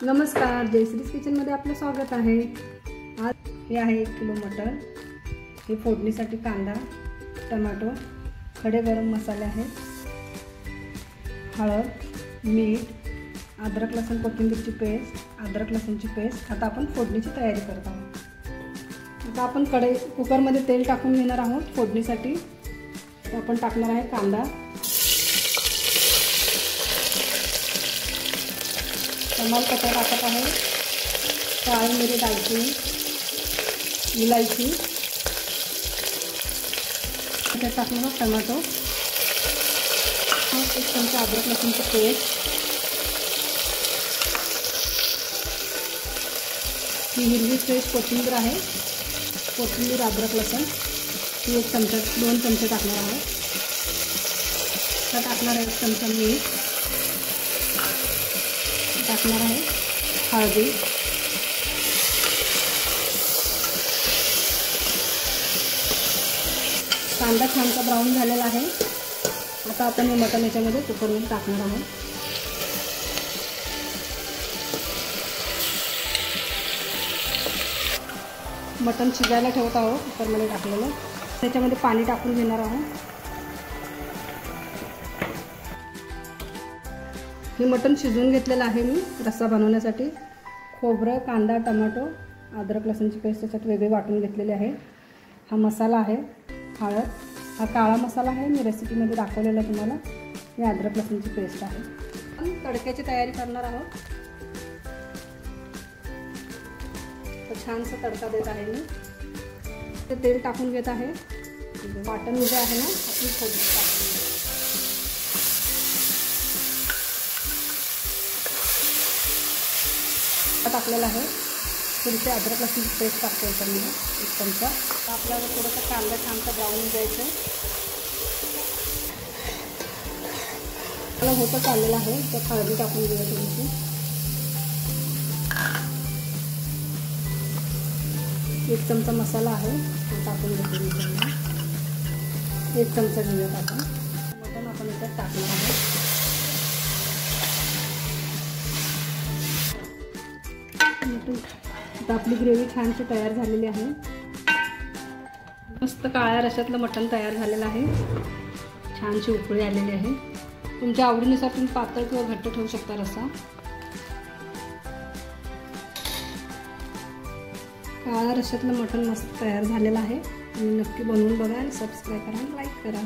नमस्कार, जयश्रीज किचनमध्ये आपलं स्वागत आहे। आज हे आहे 1 किलो मटण। हे फोडणीसाठी कांदा, टमाटो, खडे गरम मसाले आहेत, हळद, मीठ, अद्रक लसूण कोथिंबीरची पेस्ट, अद्रक लसूणची पेस्ट। आता आपण फोडणीची तयारी करत आहोत। आता आपण कुकरमध्ये तेल टाकून घेणार आहोत फोडणीसाठी। आपण टाकणार आहे कांदा, तमालपत्र टाकत आहे, काळी मिरी, दालचिनी, इलायची, त्यात टाकणार टमाटो, 1 चमचा अद्रक लसूणची पेस्ट, ही हिरवी फ्रेश कोथिंबीर आहे, कोथिंबीर, अद्रक लसूण ही 2 चमचे टाकणार आहे। त्यात टाकणार आहे 1 चमचा मीठ, टाकणार आहे हळदी, कांदा छानसा ब्राऊन झालेला आहे। आता आपण हे मटण याच्यामध्ये कुकरमध्ये टाकणार आहोत। मटण शिजायला ठेवत आहोत कुकरमध्ये टाकलेलं। त्याच्यामध्ये पाणी टाकून घेणार आहोत। हे मटण शिजवून घेतलेलं आहे मी रस्सा बनवण्यासाठी। खोबरं, कांदा, टमाटो, अद्रक लसूणची पेस्ट त्याच्यात वेगळे वाटून घेतलेले आहे। हा मसाला आहे, हळद, हा काळा मसाला आहे, मी रेसिपीमध्ये दाखवलेला तुम्हाला। ही अद्रक लसूणची पेस्ट आहे। आपण तडक्याची तयारी करणार आहोत। तर छानसा तडका देत आहे मी। ते तेल टाकून घेत आहे। वाटण जे आहे ना आपली फोडणी टाकून टाकलेला आहे। थोडीशी अद्रक लसूण पेस्ट टाकते याच्यामध्ये 1 चमचा। आपल्याला थोडासा कांदा छानसा ब्राऊन द्यायचा आहे। मला होतच आलेला आहे, तर हळदी टाकून घेऊया थोडीशी। एक चमचा मसाला आहे, तो टाकून घेतो मी त्यामध्ये। 1 चमचा घेऊयात आपण। मटण आपण याच्यात टाकणार आहोत। आता आपली ग्रेव्ही छानशी तयार झालेली आहे। मस्त काळ्या रश्श्यातलं मटण तयार झालेलं आहे। छानशी उकळी आलेली आहे। तुमच्या आवडीनुसार तुम्ही पातळ किंवा घट्ट ठेवू शकता रस्सा। काळ्या रश्श्यातलं मटण मस्त तयार झालेलं आहे। तुम्ही नक्की बनवून बघा, सबस्क्राईब करा आणि लाईक करा।